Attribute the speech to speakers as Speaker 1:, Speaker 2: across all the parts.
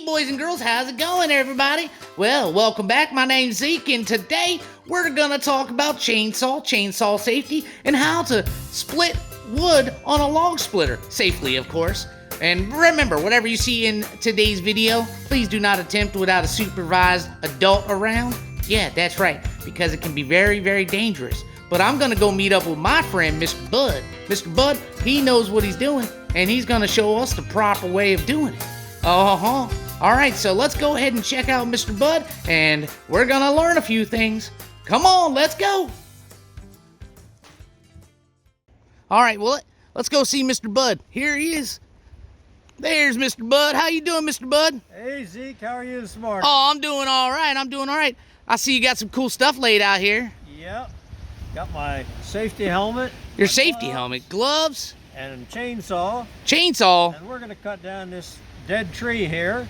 Speaker 1: boys and girls, how's it going, everybody? Well, welcome back. My name's Zeke, and today we're gonna talk about chainsaw safety, and how to split wood on a log splitter safely, of course. And remember, whatever you see in today's video, please do not attempt without a supervised adult around. Yeah, that's right, because it can be very, very dangerous. But I'm gonna go meet up with my friend, Mr. Bud. Mr. Bud, he knows what he's doing, and he's gonna show us the proper way of doing it. All right, so let's go ahead and check out Mr. Bud, and we're gonna learn a few things. Come on, let's go. All right, well, let's go see Mr. Bud. Here he is. There's Mr. Bud. How you doing, Mr. Bud?
Speaker 2: Hey, Zeke, how are you this morning?
Speaker 1: Oh, I'm doing all right. I see you got some cool stuff laid out here.
Speaker 2: Yep. Got my safety helmet.
Speaker 1: Your safety helmet, gloves.
Speaker 2: And a chainsaw.
Speaker 1: Chainsaw?
Speaker 2: And we're going to cut down this dead tree here.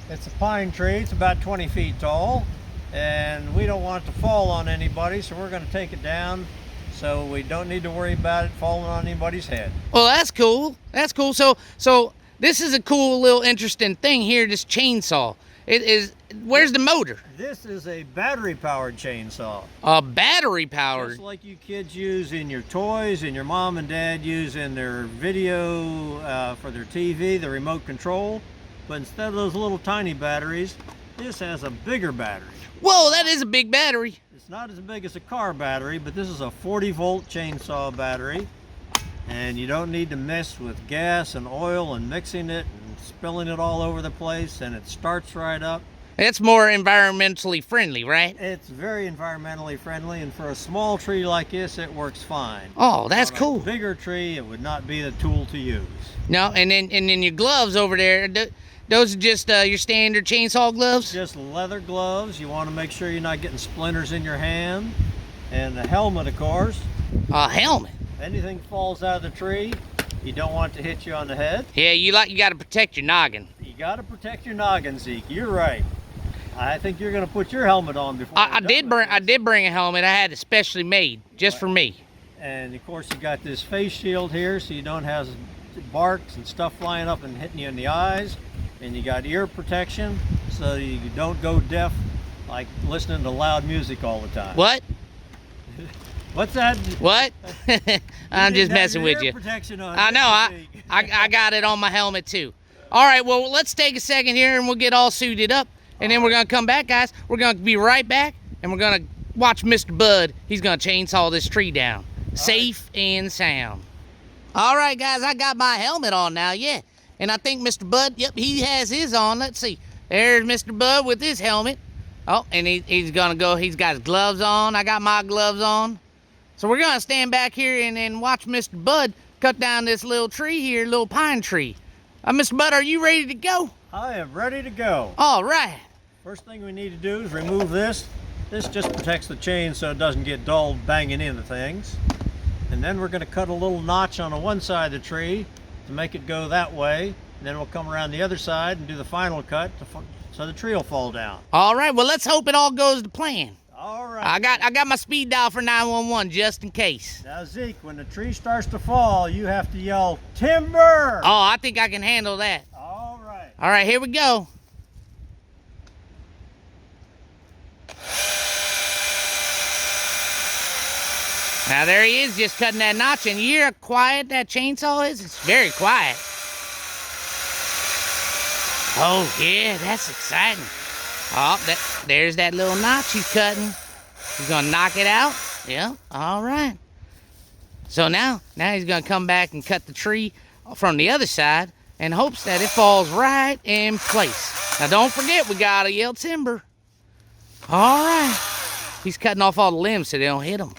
Speaker 2: It's a pine tree. It's about 20 feet tall. And we don't want it to fall on anybody, so we're going to take it down so we don't need to worry about it falling on anybody's head.
Speaker 1: Well, that's cool. That's cool. So this is a cool little interesting thing here, this chainsaw. It is, where's the motor?
Speaker 2: This is a battery-powered chainsaw.
Speaker 1: A battery-powered?
Speaker 2: Just like you kids use in your toys and your mom and dad use in their video for their TV, the remote control. But instead of those little tiny batteries, this has a bigger battery.
Speaker 1: Whoa, that is a big battery.
Speaker 2: It's not as big as a car battery, but this is a 40-volt chainsaw battery. And you don't need to mess with gas and oil and mixing it and spilling it all over the place, and it starts right up.
Speaker 1: It's more environmentally friendly, right?
Speaker 2: It's very environmentally friendly, and for a small tree like this, it works fine.
Speaker 1: Oh, that's cool.
Speaker 2: A bigger tree, it would not be the tool to use.
Speaker 1: No, and then your gloves over there, those are just your standard chainsaw gloves?
Speaker 2: Just leather gloves. You want to make sure you're not getting splinters in your hand. And the helmet, of course.
Speaker 1: A helmet?
Speaker 2: If anything falls out of the tree, you don't want it to hit you on the head.
Speaker 1: Yeah, you got to protect your noggin.
Speaker 2: You got to protect your noggin, Zeke. You're right. I think you're going to put your helmet on before.
Speaker 1: I did bring a helmet. I had it specially made just for me. And
Speaker 2: of course, you got this face shield here, so you don't have barks and stuff flying up and hitting you in the eyes. And you got ear protection, so you don't go deaf, like listening to loud music all the time.
Speaker 1: What?
Speaker 2: What's that?
Speaker 1: What? I'm just messing with you.
Speaker 2: Protection on.
Speaker 1: I know. I got it on my helmet too. All right. Well, let's take a second here, and we'll get all suited up, and then we're gonna come back, guys. We're gonna be right back, and we're gonna watch Mr. Bud. He's gonna chainsaw this tree down, safe and sound. All right, guys. I got my helmet on now. Yeah. And I think Mr. Bud, yep, he has his on. Let's see. There's Mr. Bud with his helmet. Oh, and he's gonna go. He's got his gloves on. I got my gloves on. So we're gonna stand back here and watch Mr. Bud cut down this little tree here, little pine tree. Mr. Bud, are you ready to go?
Speaker 2: I am ready to go.
Speaker 1: All right.
Speaker 2: First thing we need to do is remove this. This just protects the chain so it doesn't get dull banging into things. And then we're gonna cut a little notch on the one side of the tree to make it go that way, and then we'll come around the other side and do the final cut so the tree will fall down.
Speaker 1: All right, well, let's hope it all goes to plan.
Speaker 2: All right.
Speaker 1: I got my speed dial for 911 just in case.
Speaker 2: Now, Zeke, when the tree starts to fall, you have to yell, "Timber!"
Speaker 1: Oh, I think I can handle that.
Speaker 2: All right.
Speaker 1: All right, here we go. Now there he is, just cutting that notch, and you hear how quiet that chainsaw is? It's very quiet. Oh yeah, that's exciting. Oh, there's that little notch he's cutting. He's gonna knock it out. Yeah, all right. So now he's gonna come back and cut the tree from the other side in hopes that it falls right in place. Now don't forget, we gotta yell timber. All right. He's cutting off all the limbs so they don't hit him.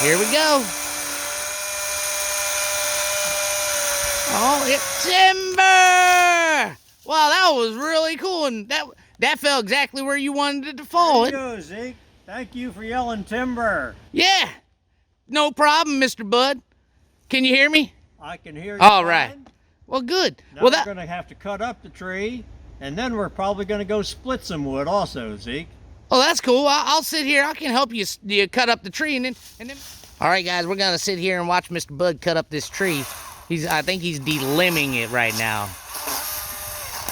Speaker 1: Here we go. Oh, it's timber! Wow, that was really cool, and that fell exactly where you wanted it to fall.
Speaker 2: There you go, Zeke. Thank you for yelling timber.
Speaker 1: Yeah, no problem, Mr. Bud. Can you hear me?
Speaker 2: I can hear you.
Speaker 1: All right. Well, good.
Speaker 2: Now
Speaker 1: well,
Speaker 2: we're going to have to cut up the tree, and then we're probably going to go split some wood also, Zeke.
Speaker 1: Oh, that's cool. I'll sit here. I can help you cut up the tree, and then. All right, guys, we're gonna sit here and watch Mr. Bud cut up this tree. I think he's delimbing it right now.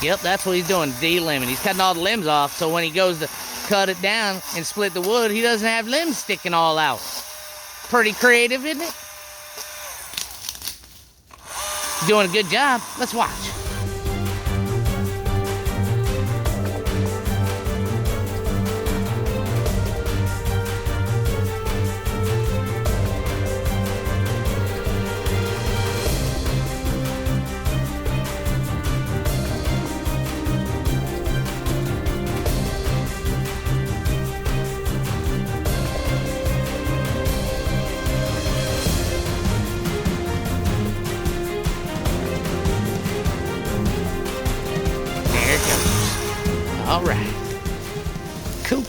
Speaker 1: Yep, that's what he's doing, de-limbing. He's cutting all the limbs off, so when he goes to cut it down and split the wood, he doesn't have limbs sticking all out. Pretty creative, isn't it? He's doing a good job. Let's watch. All right, cool.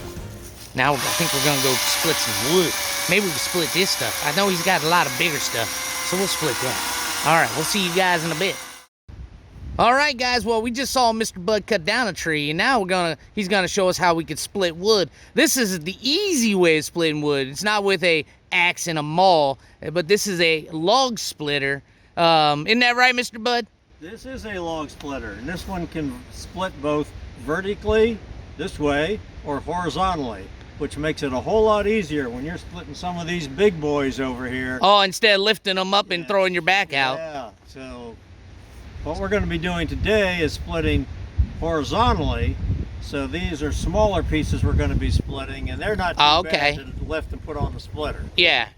Speaker 1: Now I think we're gonna go split some wood. Maybe we can split this stuff. I know he's got a lot of bigger stuff, so we'll split that. All right, we'll see you guys in a bit. All right, guys, well, we just saw Mr. Bud cut down a tree, and now he's gonna show us how we could split wood. This is the easy way of splitting wood. It's not with a axe and a maul, but this is a log splitter. Isn't that right, Mr. Bud?
Speaker 2: This is a log splitter, and this one can split both vertically this way or horizontally, which makes it a whole lot easier when you're splitting some of these big boys over here.
Speaker 1: Oh, instead of lifting them up and throwing your back out.
Speaker 2: Yeah, so what we're going to be doing today is splitting horizontally. So these are smaller pieces we're going to be splitting, and they're not too bad to lift and put on the splitter.
Speaker 1: Yeah,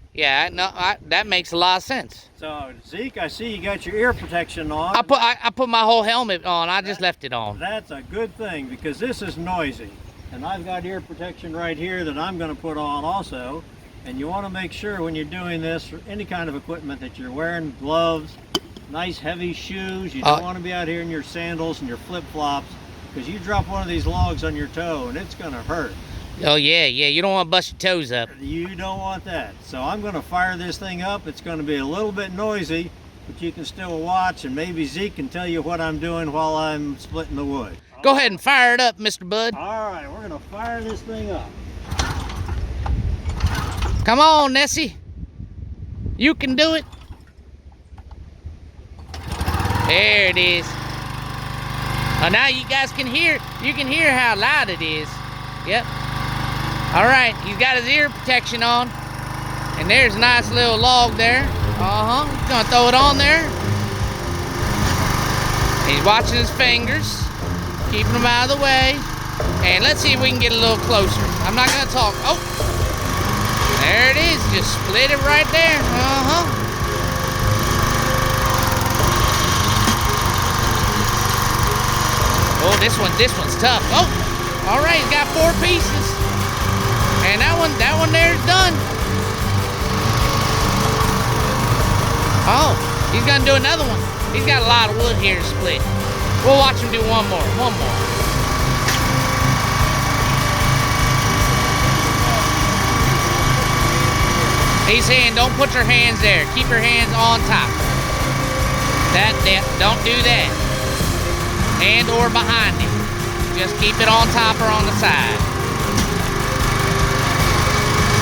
Speaker 1: no, that makes a lot of sense.
Speaker 2: So Zeke, I see you got your ear protection on.
Speaker 1: I put my whole helmet on. I just left it on.
Speaker 2: That's a good thing, because this is noisy, and I've got ear protection right here that I'm going to put on also. And you want to make sure when you're doing this, or any kind of equipment, that you're wearing gloves, nice heavy shoes. You don't want to be out here in your sandals and your flip-flops, because you drop one of these logs on your toe and it's going to hurt.
Speaker 1: Oh yeah, you don't want to bust your toes up.
Speaker 2: You don't want that. So I'm going to fire this thing up. It's going to be a little bit noisy, but you can still watch, and maybe Zeke can tell you what I'm doing while I'm splitting the wood.
Speaker 1: Go ahead and fire it up, Mr. Bud.
Speaker 2: All right, we're going to fire this thing up.
Speaker 1: Come on, Nessie. You can do it. There it is. Oh, now you guys can hear. You can hear how loud it is. Yep. All right, he's got his ear protection on, and there's a nice little log there. He's gonna throw it on there. He's watching his fingers, keeping them out of the way. And let's see if we can get a little closer. I'm not gonna talk. Oh, there it is. Just split it right there. Oh, this one's tough. Oh, all right, he's got 4 pieces. And that one there is done. Oh, he's gonna do another one. He's got a lot of wood here to split. We'll watch him do one more. He's saying don't put your hands there. Keep your hands on top. Don't do that. And or behind it. Just keep it on top or on the side.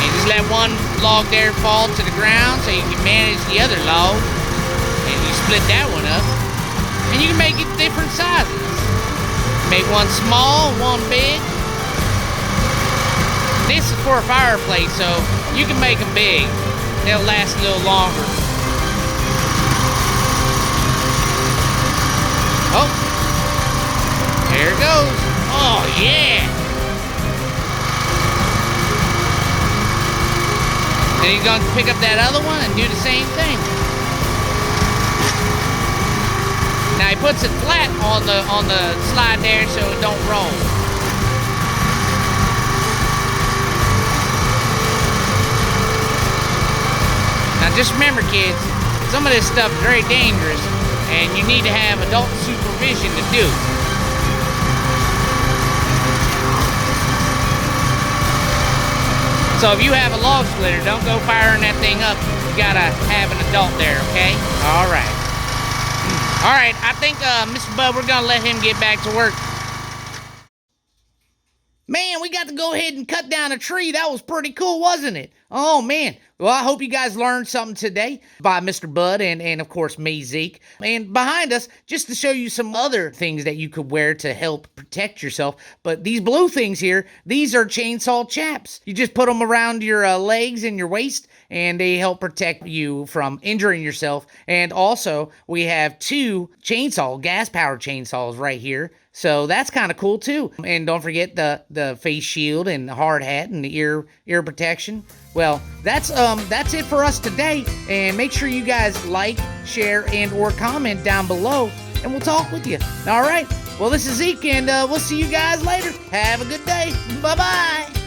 Speaker 1: And just let one log there fall to the ground so you can manage the other log. And you split that one up. And you can make it different sizes. Make one small, one big. This is for a fireplace, so you can make them big. They'll last a little longer. Oh, there it goes. Oh, yeah. And he's going to pick up that other one and do the same thing. Now he puts it flat on the slide there so it don't roll. Now just remember, kids, some of this stuff is very dangerous, and you need to have adult supervision to do. So if you have a log splitter, don't go firing that thing up. You gotta have an adult there, okay? All right. All right, I think Mr. Bud, we're gonna let him get back to work. Man, we got to go ahead and cut down a tree. That was pretty cool, wasn't it? Oh, man. Well, I hope you guys learned something today by Mr. Bud and of course, me, Zeke. And behind us, just to show you some other things that you could wear to help protect yourself. But these blue things here, these are chainsaw chaps. You just put them around your legs and your waist, and they help protect you from injuring yourself. And also, we have 2 gas-powered chainsaws right here. So that's kind of cool too. And don't forget the face shield and the hard hat and the ear protection. Well, that's it for us today. And make sure you guys like, share, and or comment down below, and we'll talk with you. All right. Well, this is Zeke, and we'll see you guys later. Have a good day. Bye-bye.